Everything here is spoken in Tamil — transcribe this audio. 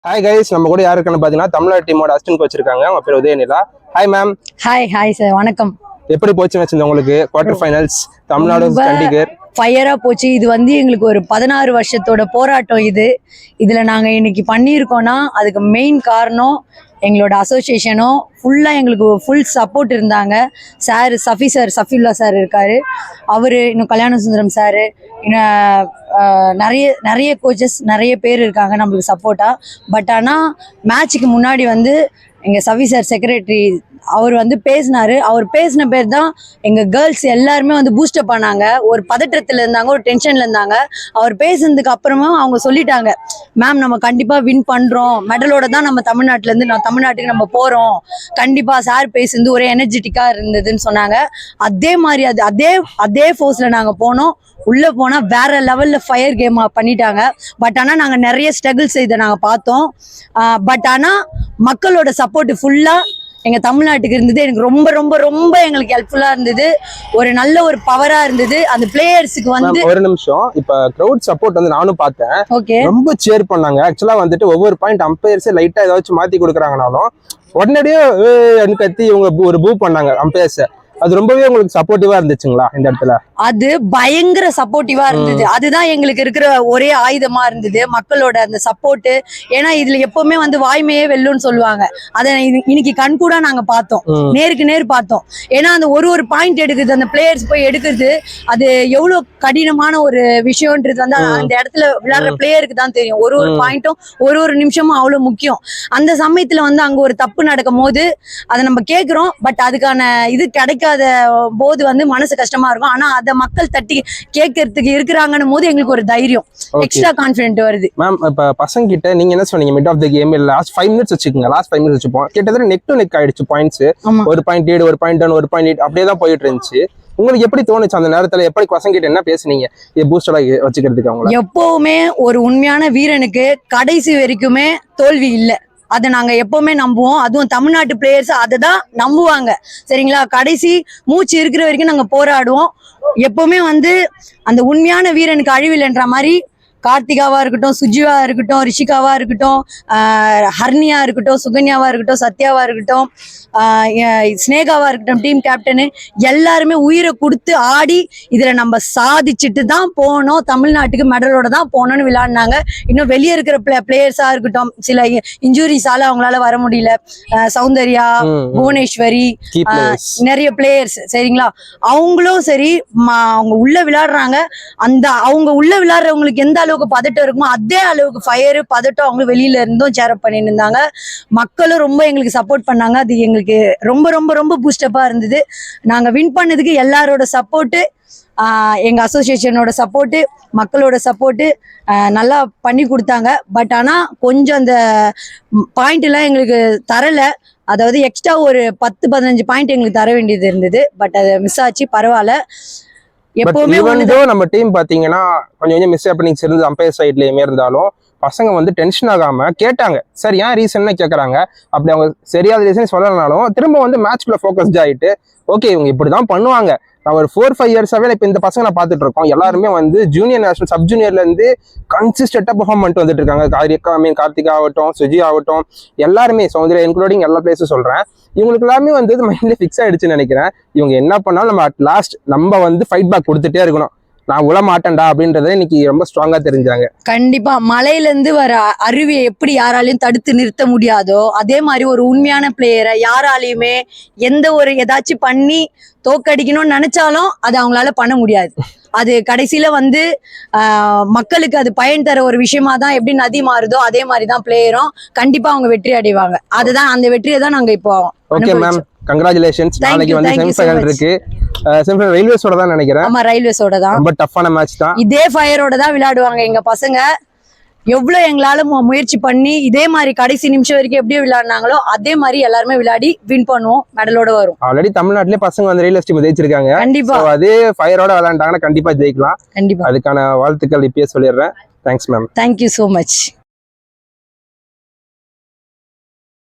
ஹாய் கைஸ், நம்ம கூட யாரு இருக்கான்னு பாத்தீங்கன்னா தமிழ்நாடு டீமோட அசிஸ்டன்ட் கோச் இருக்காங்க. அவங்க பேர் Udhayanila. Hi ma'am. Hi sir, வணக்கம். எப்படி போச்சு மேட்ச் உங்களுக்கு? குவார்டர் ஃபைனல்ஸ் தமிழ்நாடு சண்டிகர் ஃபயரா போச்சு. இது எங்களுக்கு ஒரு 16 வருஷத்தோட போராட்டம். இதுல நாங்க இன்னைக்கு பண்ணியிருக்கோம்னா அதுக்கு மெயின் காரணம் எங்களோட அசோசியேஷனும் எங்களுக்கு ஃபுல் சப்போர்ட் இருந்தாங்க. சார் சஃபியுல்லா சார் இருக்காரு, அவரு இன்னும் கல்யாண சுந்தரம் சாரு, நிறைய கோச்சஸ் நிறைய பேர் இருக்காங்க நம்மளுக்கு சப்போர்ட்டா. பட் ஆனால் மேட்சுக்கு முன்னாடி எங்கள் சஃபி சார் செக்ரட்டரி அவர் பேசினாரு. அவர் பேசின பேர் தான் எங்கள் கேர்ள்ஸ் எல்லாருமே பூஸ்டப் பண்ணாங்க. ஒரு பதற்றத்தில் இருந்தாங்க, ஒரு டென்ஷனில் இருந்தாங்க. அவர் பேசுனதுக்கு அப்புறமா அவங்க சொல்லிட்டாங்க, மேம் நம்ம கண்டிப்பாக வின் பண்ணுறோம், மெடலோட தான் நம்ம தமிழ்நாட்டுக்கு நம்ம போகிறோம், கண்டிப்பாக சார் பேசுனது ஒரே எனர்ஜெட்டிக்காக இருந்ததுன்னு சொன்னாங்க. அதே மாதிரி அதே ஃபோர்ஸில் நாங்கள் போனோம். உள்ளே போனால் வேற லெவலில் ஃபயர் கேம் பண்ணிட்டாங்க. பட் ஆனால் நாங்கள் நிறைய ஸ்ட்ரகிள்ஸ் இதை நாங்கள் பார்த்தோம். பட் ஆனால் மக்களோட சப்போர்ட் ஃபுல்லாக எங்கள் தமிழ்நாட்டுக்கு இருந்தது. எனக்கு ரொம்ப ரொம்ப ரொம்ப எங்களுக்கு ஹெல்ப்ஃபுல்லாக இருந்தது. ஒரு நல்ல ஒரு பவராக இருந்தது. அந்த பிளேயர்ஸுக்கு ஒரு நிமிஷம், இப்போ கிரவுட் சப்போர்ட் நானும் பார்த்தேன். ஓகே, ரொம்ப சேர் பண்ணாங்க. ஆக்சுவலாக ஒவ்வொரு பாயிண்ட் அம்பையர்ஸே லைட்டாக ஏதாச்சும் மாற்றி கொடுக்குறாங்கனாலும் உடனடியே கத்தி இவங்க ஒரு பூ பண்ணாங்க அம்பையர்ஸை. அது ரொம்பவே உங்களுக்கு சப்போர்ட்டிவா இருந்துச்சுங்களா இந்த இடத்துல? அது பயங்கர சப்போர்ட்டிவா இருந்தது. அதுதான் எங்களுக்கு இருக்கிற ஒரே ஆயுதமா இருந்தது, மக்களோட அந்த சப்போர்ட். ஏன்னா இதுல எப்பவுமே வாய்மையே வெல்லுன்னு சொல்லுவாங்க. அதை இன்னைக்கு கண்கூடா நாங்க பார்த்தோம், நேருக்கு நேர் பார்த்தோம். ஏன்னா அந்த ஒரு பாயிண்ட் எடுக்குது, அந்த பிளேயர்ஸ் போய் எடுக்குது, அது எவ்வளவு கடினமான ஒரு விஷயம்ன்றது அந்த இடத்துல விளையாடுற பிளேயருக்கு தான் தெரியும். ஒரு பாயிண்ட்டும் ஒரு நிமிஷமும் அவ்வளவு முக்கியம். அந்த சமயத்துல அங்க ஒரு தப்பு நடக்கும் போது அதை நம்ம கேட்கிறோம், பட் அதுக்கான இது கிடைக்காத போது மனசு கஷ்டமா இருக்கும். ஆனா அத மக்கள் தட்டி கேட்கறதுக்கு இருக்கிறாங்கன்னும் போது எங்களுக்கு ஒரு தைரியம், எக்ஸ்ட்ரா கான்ஃபிடென்ட் வருது. மேம், இப்ப பசங்க கிட்ட நீங்க என்ன சொன்னீங்க? Mid of the game last 5 minutes வச்சுக்கோங்க. லாஸ்ட் 5 மினிட்ஸ் வச்சுப்போம். கிட்டத்தட்ட நெக் டு நெக் ஆயிடுச்சு பாயிண்ட்ஸ். ஒரு பாயிண்ட் லீடு, ஒரு பாயிண்ட் டவுன், ஒரு பாயிண்ட் அப்படியே தான் போயிட்டு இருந்துச்சு. உங்களுக்கு எப்படி தோணுச்சு அந்த நேரத்துல? எப்படி பசங்க கிட்ட என்ன பேசுனீங்க பூஸ்டரா வச்சுக்கிறதுக்கு? அவங்க எப்பவுமே ஒரு உண்மையான வீரனுக்கு கடைசி வரைக்குமே தோல்வி இல்லை, அதை நாங்க எப்பவுமே நம்புவோம். அதுவும் தமிழ்நாட்டு பிளேயர்ஸ் அதை தான் நம்புவாங்க, சரிங்களா? கடைசி மூச்சு இருக்கிற வரைக்கும் நாங்க போராடுவோம். எப்பவுமே அந்த உண்மையான வீரனுக்கு அழிவில்லைன்ற மாதிரி கார்த்திகாவா இருக்கட்டும், சுஜிவா இருக்கட்டும், ரிஷிகாவா இருக்கட்டும், ஹர்னியா இருக்கட்டும், சுகன்யாவா இருக்கட்டும், சத்யாவா இருக்கட்டும், ஸ்னேகாவா இருக்கட்டும், டீம் கேப்டனு எல்லாருமே உயிரை கொடுத்து ஆடி இதுல நம்ம சாதிச்சுட்டு தான் போனோம், தமிழ்நாட்டுக்கு மெடலோட தான் போனோம்னு விளையாடினாங்க. இன்னும் வெளியே இருக்கிற பிளேயர்ஸா இருக்கட்டும், சில இன்ஜுரிஸால அவங்களால வர முடியல, சௌந்தர்யா, புவனேஸ்வரி, நிறைய பிளேயர்ஸ், சரிங்களா? அவங்களும் சரி, அவங்க உள்ள விளையாடுறாங்க. அவங்க உள்ள விளையாடுறவங்களுக்கு எந்த அளவுக்கு பதட்டம் இருக்குமோ அதே அளவுக்கு ஃபயர் பதட்டம் அவங்க வெளியில இருந்தும் சேரப் பண்ணிட்டு இருந்தாங்க. மக்களும் ரொம்ப எங்களுக்கு சப்போர்ட் பண்ணாங்க. அது எங்களுக்கு ரொம்ப ரொம்ப ரொம்ப பூஸ்டப்பா இருந்தது. நாங்க வின் பண்ணதுக்கு எல்லாரோட சப்போர்ட்டு, எங்க அசோசியேஷனோட சப்போர்ட்டு, மக்களோட சப்போர்ட்டு நல்லா பண்ணி கொடுத்தாங்க. பட் ஆனா கொஞ்சம் அந்த பாயிண்ட் எல்லாம் எங்களுக்கு தரல. அதாவது எக்ஸ்ட்ரா ஒரு 10-15 பாயிண்ட் எங்களுக்கு தர வேண்டியது இருந்தது. பட் அது மிஸ் ஆச்சு, பரவாயில்ல. எப்பவுமே நம்ம டீம் பாத்தீங்கன்னா கொஞ்சம் மிஸ் ஹேப்பனிங்ஸ் இருந்து அம்பையர் சைட்லயுமே இருந்தாலும் பசங்க டென்ஷன் ஆகாம கேட்டாங்க. சார் ஏன் ரீசன் கேட்கறாங்க. அப்படி அவங்க சரியாத ரீசன் சொல்லலனாலும் திரும்ப மேட்ச்ல ஃபோக்கஸ்ட் ஆயிட்டு ஓகே இவங்க இப்படிதான் பண்ணுவாங்க. நான் ஒரு 4-5 இயர்ஸாவே இப்ப இந்த பசங்க நான் பாத்துட்டு இருக்கோம். எல்லாருமே ஜூனியர் நேஷனல், சப் ஜூனியர்ல இருந்து கன்சிஸ்டன்டா பெர்ஃபார்ம் பண்ணிட்டு வந்துட்டு இருக்காங்க. கார்த்திகா ஆகட்டும், சுஜி ஆகட்டும், எல்லாருமே, சௌந்தர்யா இன்க்ளூடிங் எல்லா பிளேஸும் சொல்றேன். இவங்களுக்கு எல்லாமே மைண்ட்ல ஃபிக்ஸ் ஆயிடுச்சுன்னு நினைக்கிறேன். இவங்க என்ன பண்ணாலும் நம்ம அட் லாஸ்ட் நம்ம ஃபைட் பேக் கொடுத்துட்டே இருக்கணும். நான் உள்ள மாட்டேன்டா அப்படின்றத இன்னைக்கு ரொம்ப ஸ்ட்ராங்கா தெரிஞ்சாங்க. கண்டிப்பா மலையில இருந்து வர அருவியை எப்படி யாராலையும் தடுத்து நிறுத்த முடியாதோ அதே மாதிரி ஒரு உண்மையான பிளேயரை யாராலையுமே எந்த ஒரு ஏதாச்சும் பண்ணி தோக்கடிக்கணும்னு நினைச்சாலும் அது அவங்களால பண்ண முடியாது. அது கடைசியில மக்களுக்கு அது பயன் தர ஒரு விஷயமா தான். எப்படி நதி மாறுதோ அதே மாதிரிதான் பிளேயரும் கண்டிப்பா அவங்க வெற்றி அடைவாங்க. அதுதான் அந்த வெற்றியை தான் நாங்க இப்போ. Okay ma'am, congratulations. நாளைக்கு செமிஃபைனல் இருக்கு. செமிஃபைனல் ரயில்வேஸோட தான் நினைக்கிறேன். ஆமா, ரயில்வேஸோட தான். ரொம்ப டஃப்பான மேட்ச் தான். இதே ஃபயரோட தான் விளையாடுவாங்க எங்க பசங்க. எவ்வளவு எங்களால முயற்சி பண்ணி இதே மாதிரி கடைசி நிமிஷம் வரைக்கும் எப்படி விளையாடினாங்களோ அதே மாதிரி எல்லாருமே விளையாடி வின் பண்ணுவோம், மெடலோட வரும். ஆல்ரெடி தமிழ்நாட்டிலே பசங்க ரயில்வே டீம் ஜெயிச்சிருக்காங்க. கண்டிப்பா அதே ஃபயரோட விளையாண்டாங்கன்னா கண்டிப்பா ஜெயிக்கலாம். கண்டிப்பா. அதுக்கான வாழ்த்துக்கள் இப்பயே சொல்லிடுறேன். Thanks ma'am. Thank you so much.